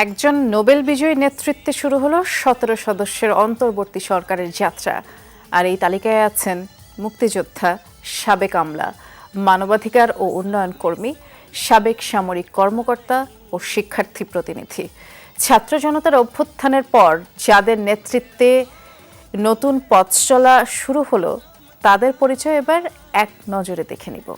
একজন নোবেল বিজয়ী নেতৃত্বে শুরু হলো ১৭ সদস্যের অন্তর্বর্তী সরকারের যাত্রা। আর এই তালিকায় আছেন মুক্তিযোদ্ধা, সাবেক আমলা, মানবাধিকার ও উন্নয়ন কর্মী, সাবেক সামরিক কর্মকর্তা ও শিক্ষার্থী প্রতিনিধি। ছাত্র জনতার অভ্যুত্থানের পর যাদের নেতৃত্বে নতুন পথ চলা শুরু হলো, তাদের পরিচয় এবার এক নজরে দেখে নিব।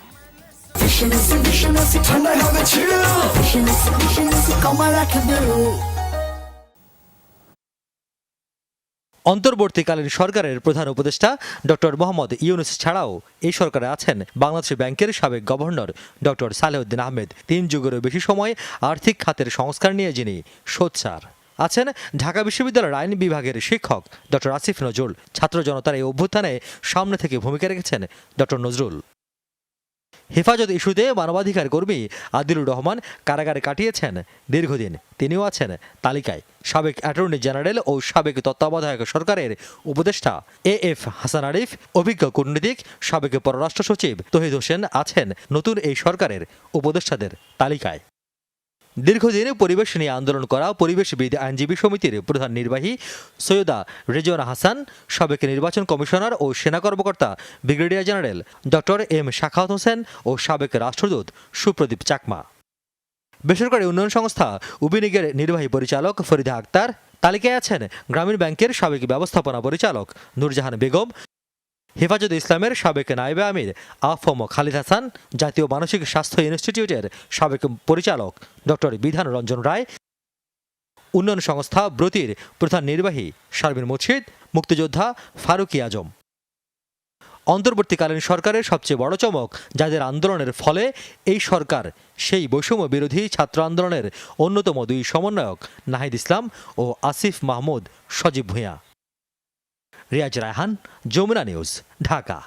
অন্তর্বর্তীকালীন সরকারের প্রধান উপদেষ্টা ডক্টর মোহাম্মদ ইউনূস ছাড়াও এই সরকারে আছেন বাংলাদেশ ব্যাংকের সাবেক গভর্নর ডক্টর সালেহউদ্দিন আহমেদ। ৩ যুগেরও বেশি সময় আর্থিক খাতের সংস্কার নিয়ে যিনি সোচ্চার। আছেন ঢাকা বিশ্ববিদ্যালয়ের আইন বিভাগের শিক্ষক ডক্টর আসিফ নজরুল। ছাত্র জনতার এই অভ্যুত্থানে সামনে থেকে ভূমিকা রেখেছেন ডক্টর নজরুল। হেফাজত ইস্যুতে মানবাধিকার কর্মী আদিলুর রহমান কারাগারে কাটিয়েছেন দীর্ঘদিন, তিনিও আছেন তালিকায়। সাবেক অ্যাটর্নি জেনারেল ও সাবেক তত্ত্বাবধায়ক সরকারের উপদেষ্টা এএফ হাসান আরিফ, অভিজ্ঞ কূটনীতিক সাবেক পররাষ্ট্র সচিব তৌহিদ হোসেন আছেন নতুন এই সরকারের উপদেষ্টাদের তালিকায়। দীর্ঘদিন পরিবেশ নিয়ে আন্দোলন করা পরিবেশবিদ আইনজীবী সমিতির প্রধান নির্বাহী সৈয়দা রেজওয়ানা হাসান, সাবেক নির্বাচন কমিশনার ও সেনা কর্মকর্তা brigadier general doctor M Shakhawat Hossain ও সাবেক রাষ্ট্রদূত সুপ্রদীপ চাকমা। বেসরকারি উন্নয়ন সংস্থা উবিনিগের নির্বাহী পরিচালক ফরিদা আক্তার। তালিকায় আছেন গ্রামীণ ব্যাংকের সাবেক ব্যবস্থাপনা পরিচালক নূরজাহান বেগম, হেফাজত ইসলামের সাবেক নায়েবে আমির আফম খালিদ হাসান, জাতীয় মানসিক স্বাস্থ্য ইনস্টিটিউটের সাবেক পরিচালক ডক্টর বিধান রঞ্জন রায়, উন্নয়ন সংস্থা ব্রতির প্রধান নির্বাহী শারমিন মুর্শিদ, মুক্তিযোদ্ধা ফারুকি আজম। অন্তর্বর্তীকালীন সরকারের সবচেয়ে বড় চমক, যাদের আন্দোলনের ফলে এই সরকার, সেই বৈষম্য বিরোধী ছাত্র আন্দোলনের অন্যতম 2 সমন্বয়ক নাহিদ ইসলাম ও আসিফ মাহমুদ সজীব ভূঁইয়া। রিয়াজ রায়হান, যমুনা নিউজ, ঢাকা।